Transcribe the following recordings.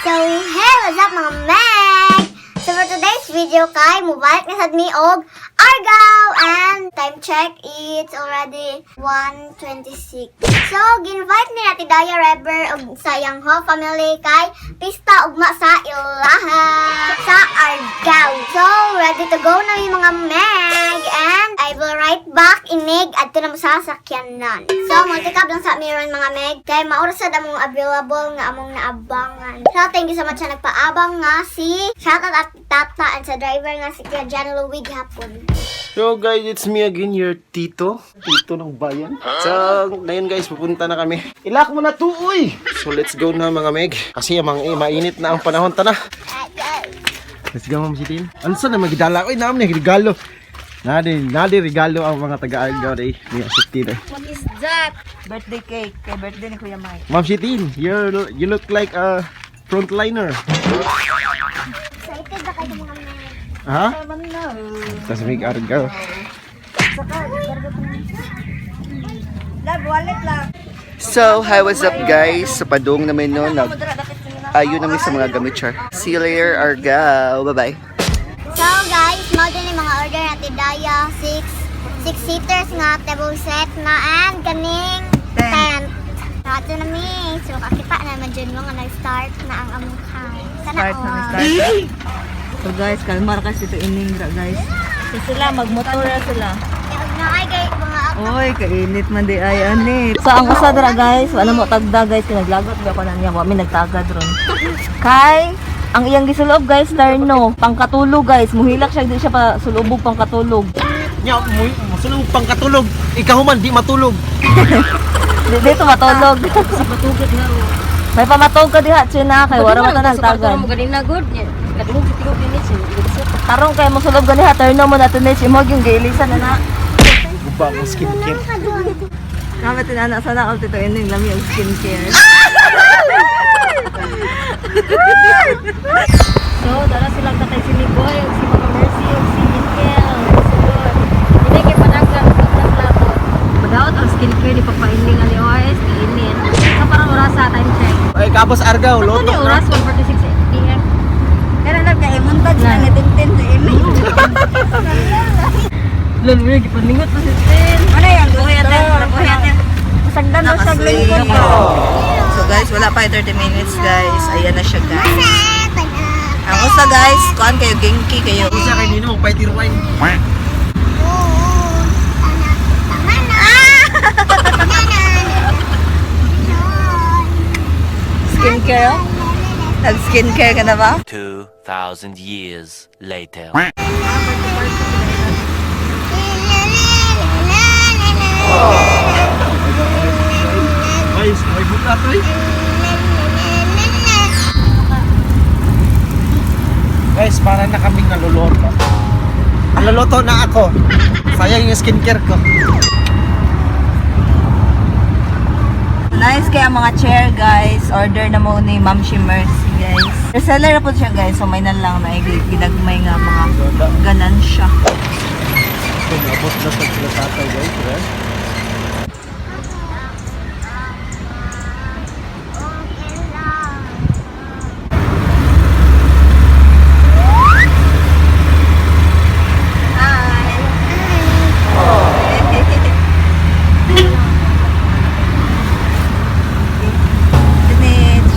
So, hey, what's up mga Meg? So, for today's video kay, mubalik na sad mi og Argao and time check, it's already 1:26. So, ginvite ni Ate Daya Reber og sayang ho family kay pista ugma sa ilaha sa Argao. So, ready to go na mi mga Meg and I will write back inig adto na mo sa sakyanan. So, multi-cab lang sa meron mga Meg kay maurasad among available nga among naabangan. So, thank you so much sa nagpaabang nga si shoutout at tata and sa driver nga si Kuya John Louis hapon. So guys, it's me again, your tito ng bayan. So ngayon guys, pupunta na kami. Ilak mo na to, uy! So let's go na mga Meg. Kasi mainit na ang panahon, tana. Let's go, Ma'am Sitin. Ano sa na magidala? Uy, naam na regalo. Nadi regalo ang mga taga-Argao day. May Sitin. What is that? Birthday cake. Kay birthday ni Kuya Mike. Ma'am Sitin, you look like a frontliner. Excited na kayo mga Meg. Ha? Tama na. Tapos may Argao. Saka, love, wallet lang. So, hi, what's up guys? Sa padung namin no, ayun namin sa mga gamit char. See you later, Argao. Bye-bye. So guys, mo din yung mga order natin Daya, 6-seaters nga table set na and kaning tent. So ato na mi. So kakita naman dyan mo nga nag-start na ang among kain. Sana all. So guys, kalmar kasi ito iningra guys. So sila, magmotor na sila. Huwag na ay kay mga Oy, kainit man di ay anit. So ang usadra guys, wala mo tagda guys, kinaglagot ba ko na niya, wa mi nagtagad ron. Kay ang iyang gisulob guys, terno, pangkatulog guys, muhilak siya di siya pa sulubog pangkatulog. Nya, masulog pang katulog. Ikaw man di matulog. Dito matulog. Sa patugot nga ro. May pamatog ka diha na kay wala mo tanan Sa tagad. mo ganin na good. Kadungog sa tigog din siya. Tarong kay mo sulog gali ha, terno mo na tunis imog yung gailisan na na. Guba mo skincare. Kami tinana sana all tito ining lami ang skincare. So, dala silang tatay si Ligoy, si Mama Mercy, si Inkel, si Lord. Hindi kay panagan sa plato. Padaot ang skincare ni papailing ani ORS, kiinin. Sa parang oras sa time check. Ay, kapos Argao, loto Ano oras? 1:46 PM. Pero na kay montage na nitintin sa ini. Lalo rin, ipaningot pa si Tin. Ano yan? Buhayat yan. Buhayat yan. Masagdan daw siya lingkod. So guys, wala pa 30 minutes guys. Ayan na siya guys. Ang usa guys, kuan kayo, genki kayo. Usa kay Nino, pay tirwine. Skincare? Nag-skincare ka na ba? 2,000 years later. Guys, may buka to eh. Guys, para na kaming naluluto. Naluluto na ako. Sayang yung skincare ko. Nice kaya mga chair guys. Order na mo ni Ma'am Mercy guys. Reseller na po siya guys. So may na lang na ginagmay nga mga ganansya. So, nabot na sa sila tatay guys. Right? Spinach.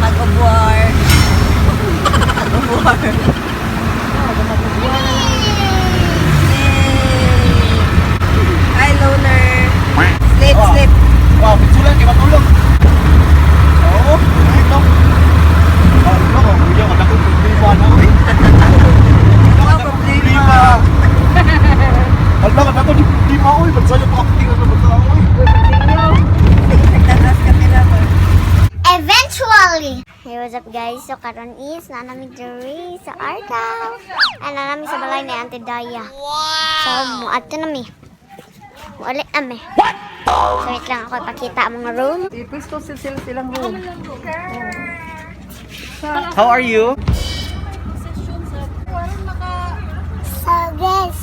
Mag-ubuar. Mag-ubuar. Hi, loner. Sleep, Oh. sleep. Wow, pitsulan kay matulog. Oo, ito. Oh, ito. Kuya, madakot yung problema na. Mga problema. Hala, madakot yung problema. Uy, ba't sa'yo makakitingan na bata? Uy. Nagtatas kami na ba? Eventually! Hey, what's up guys? So karon is nanami diri sa Argao. And nanami sa balay ni Auntie Daya. So muadto nami. Muali nami. So wait lang ako ipakita ang mga room. Ipwisto silang room. How are you? So guys.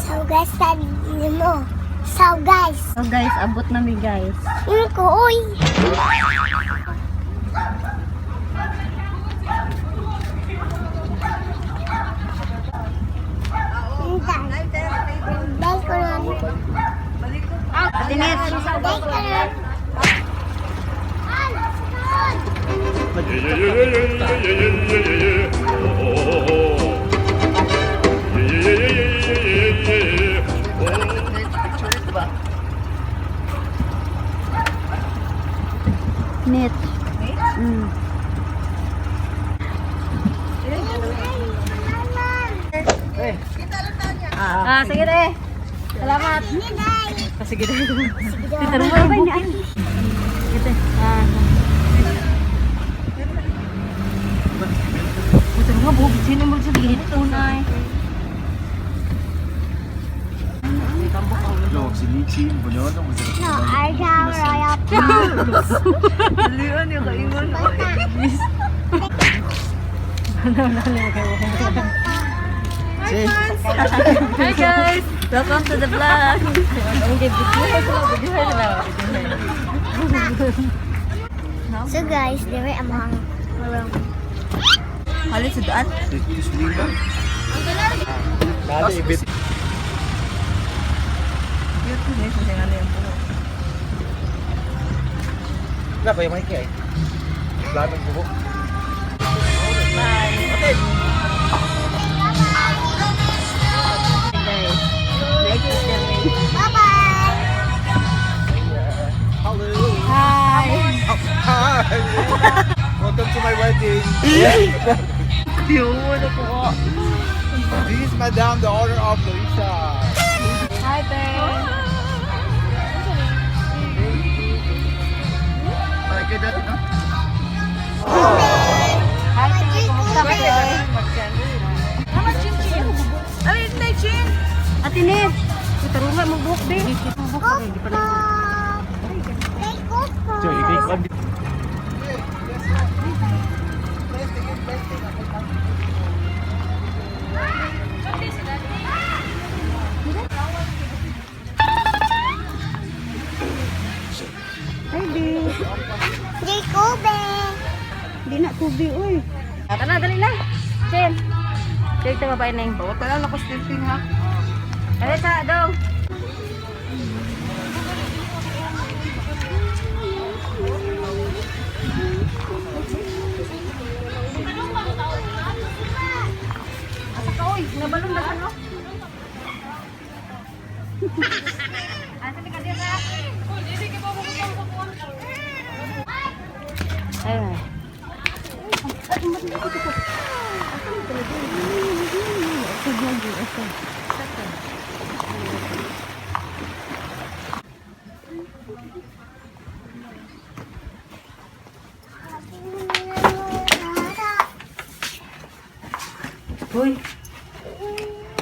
So guys, sabi mo. So guys. So guys, abot na mi guys. Ko, uy. Net. Sige deh. Selamat. Sige deh. Kita rumah apa ini? Gitu. Kita rumah buat sini mau segini tunai. No, si Lichi, bunyon ang masarap. No, Argyle Royal Lian yung kaingon. Hi guys. Welcome to the vlog. So guys, there among Halit sudaan. Nada, ibit. Cute guys, kasi nga na yung puno. Wala pa yung mic eh. Lahat ng buhok. bye-bye! Hello! Hi! Hi! Welcome to my wedding! Yun, ako ko. This is Madame, the owner of Luisa. Hi, babe! Okay, dati no? Hi, babe! Kumusta ka, babe? Ate Nip. Kita rumah mau buka deh. Joy, ikay ko. Jacobe! Di nak tubi, uy. Tara, dali na. Chen. Dito ba neng? Bawa tayo lang ako stimping ha. Dali sa dong. Asa ka, uy. Nabalong na ano? Asa ka dito? Ayun. Uy.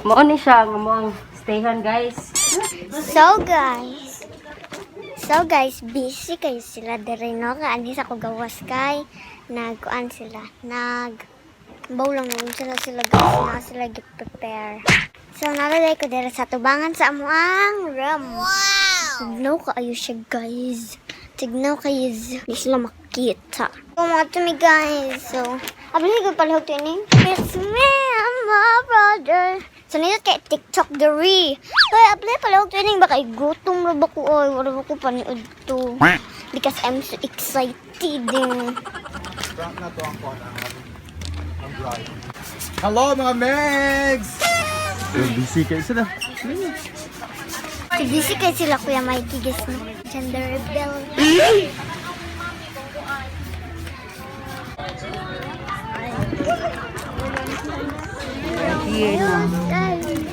Mo ni siya nga mo ang stayhan guys. So guys, busy kayo sila dere no kaani sa kugawas kay nagkuan sila bawlang mo sila guys na sila prepare. So nalagay ko dere sa tubangan sa amuang room. Wow. Tignaw kaayo siya guys. Tignaw kayo di sila makita. So mga tumi guys. So abli ko pala ito ini. It's me and my brother. So nito kay TikTok diri. Hoy, apply pala og training baka gutom ra ba ko oy, wala ba ko paniud to. Because I'm so excited. Hello mga Megs! Busy kayo sila. Si busy kay sila Kuya Mikey guys no. Gender rebel.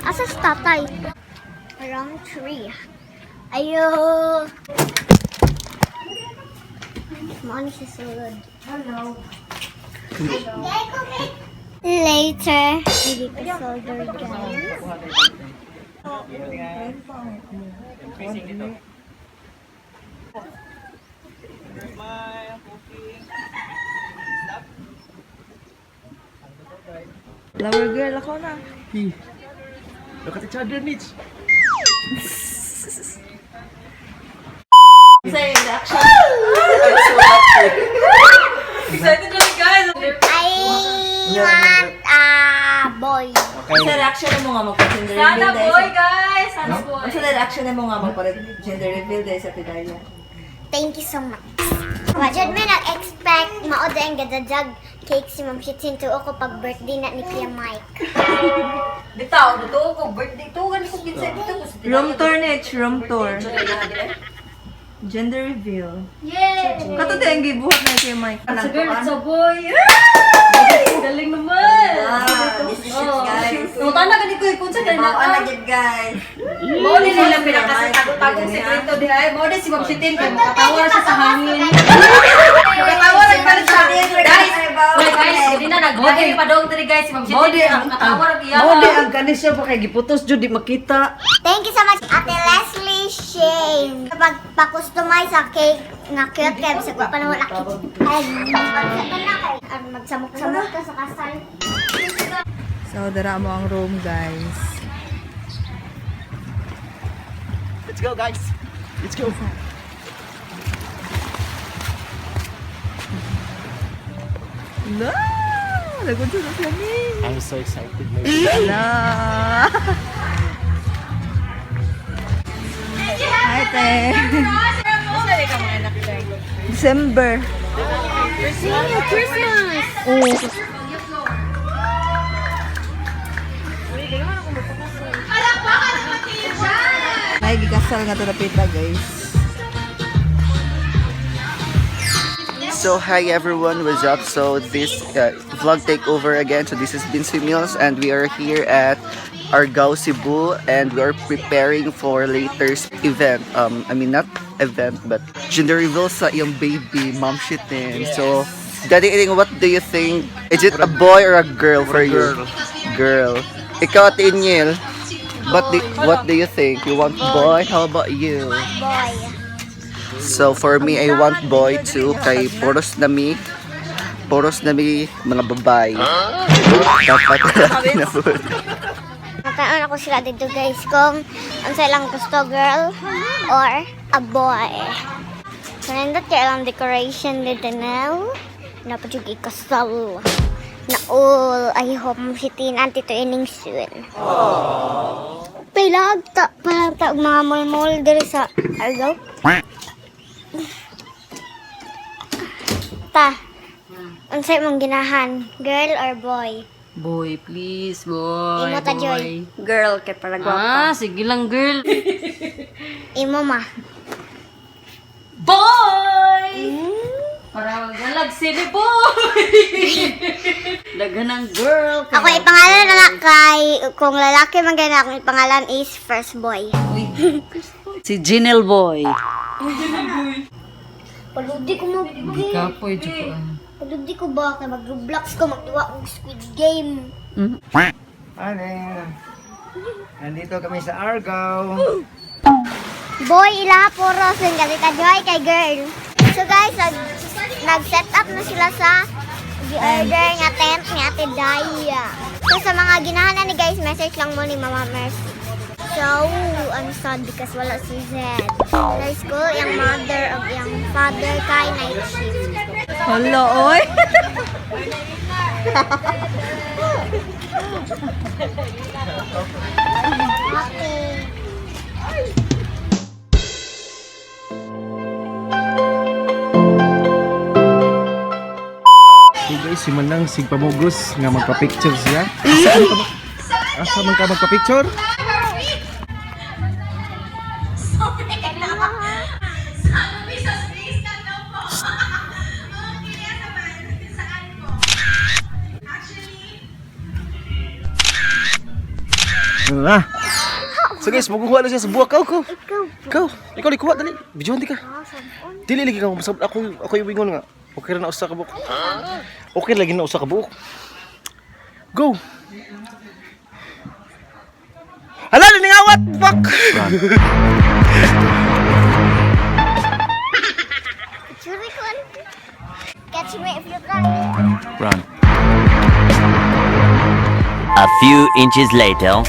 Asa si tatay? Around 3. Ayo. Money siya sulod. Hello. Later. Hindi ka solder guys. Lover girl ako na. Look at each other, Mitch. Isa yung reaction. Excited na guys! I want a boy. Sa reaction mo nga magpa-gender reveal Sana dahil boy sa... guys. Sana boy. Sa reaction mo nga magpa-gender reveal dahil sa Tidaya. Thank you so much. Wajad may nag-expect maod ang gadajag cake si Ma'am Shitin tuo ko pag birthday na ni Kuya Mike. Bitaw, totoo ko, birthday to, gani ko kinsa dito ko sa Room tour Nech, room tour. Gender reveal. Yay! Kato din ang gibuhat na kay Mike. Sa girl, sa boy. Galing naman. This is it, guys. Tana ka dito kung sa ganun. Guys. Mo din nila pinakasatagong sekreto di ay. Mo din si Ma'am Shitin kay makatawa siya sa hangin. Makatawa rin pa siya. Guys, hindi na nag-body pa daw diri guys si Ma'am Shitin. Makatawa rin iya. Mao di ang kanisya pa kay giputos jud di makita. Thank you so much, Ate Leslie Shane. Pag-customize sa cake nga cute kaya bisag pa na wala cake. Ay, magsamok-samok ka sa kasal. So, dara mo ang room, guys. Let's go, guys. Let's go. No! Lagod siya sa lamig. I'm so excited. Ala! Hi, te. December. Christmas! Oh. Ay, gikasal nga to na pita, guys. So hi everyone, what's up? So this vlog takeover again. So this is Binsi Mills and we are here at Argao, Cebu, and we are preparing for later's event. I mean not event but gender reveal sa iyong baby, Ma'am Shitin. So Daddy Iring, what do you think? Is it a boy or a girl for you? Girl. Ikaw, Ate Inyel, what do you think? You want boy? How about you? Boy. So for me, I want boy too. Kay poros nami mga babae. Dapat pinabot. Nagkaroon ako sila dito guys kung ang silang gusto girl or a boy. So nandot kaya lang decoration dito now. Dapat yung ikasal. Na all, I hope masitin anti to ining soon. Palag ta mga mulmul diri sa Argao. Ta. Unsay mong ginahan, girl or boy? Boy, please, boy. Imo ta Joy. Girl, kay para Ah, sige lang, girl. Imo ma. Boy! Para magalag sila, boy! Laga ng girl. Ako ipangalan na kay kung lalaki man ganyan akong ipangalan is first boy. Si Jinel Boy. Paludi ko magbi. Kapoy, Joko. Paludi ko ba kay mag-Roblox ko magduwa og Squid Game. Nandito kami sa Argao. Boy ila puro sing ka joy kay girl. So guys, nag-set up na sila sa order nga tent ni Ate Daya. So sa mga ginahanan ni guys, message lang mo ni Mama Mercy. So, I'm sad because wala si Zed. Sa school, yung mother of yung father kay night shift. Hello, oy. Okay. So guys, si Manang sigpamugos nga magpa-picture siya. Asa man ka magpa-picture? Ah. So guys, magkuha na siya sa buwak ko. Ikaw likuha dali. Bidyohan di ka. Dili lagi ka masabot ako yung wingon nga. Okay ra na usa ka buok. Okay lagi na usa ka buok. Go. Hala, ningawat. Fuck. Churi ko. Catch me if you can. Run. A few inches later.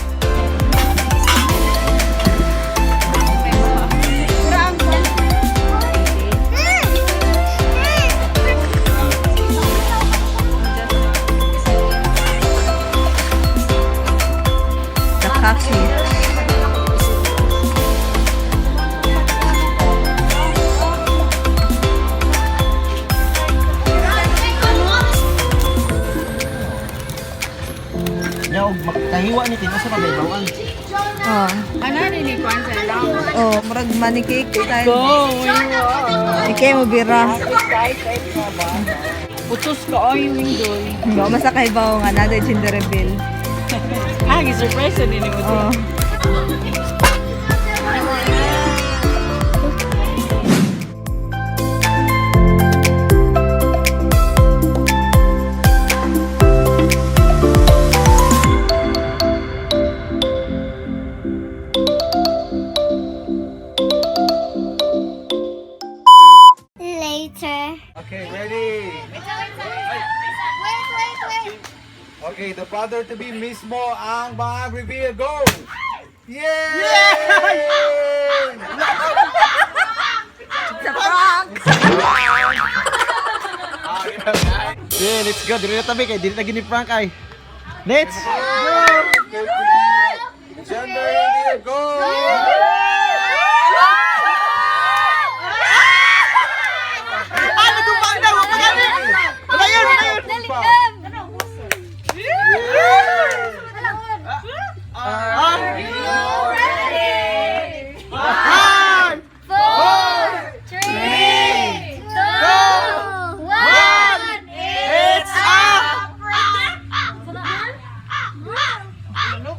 Nakaki. og magkahiwa ni tinasa na baybawan. Oh. Ano rin ni Kwan sa lang? Oh, murag money cake style. Go, Ikay mo bira. Putos ka ay window. Go masakay ba nga na gender reveal. Ah, gi-surprise ni mo. Oh. Later. Okay, ready? Wait. Okay, the father to be mismo ang mag-reveal. Go! Yay! Yeah, let's go. Dili na tabi kay dili na gini prank ay. Let's Gender reveal. Go!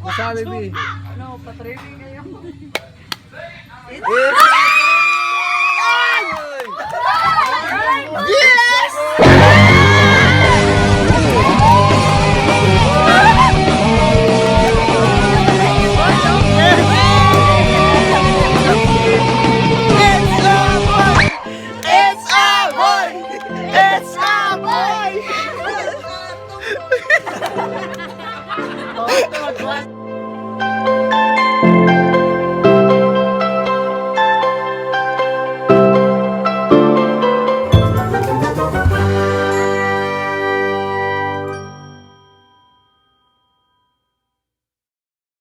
Masabi, B. It's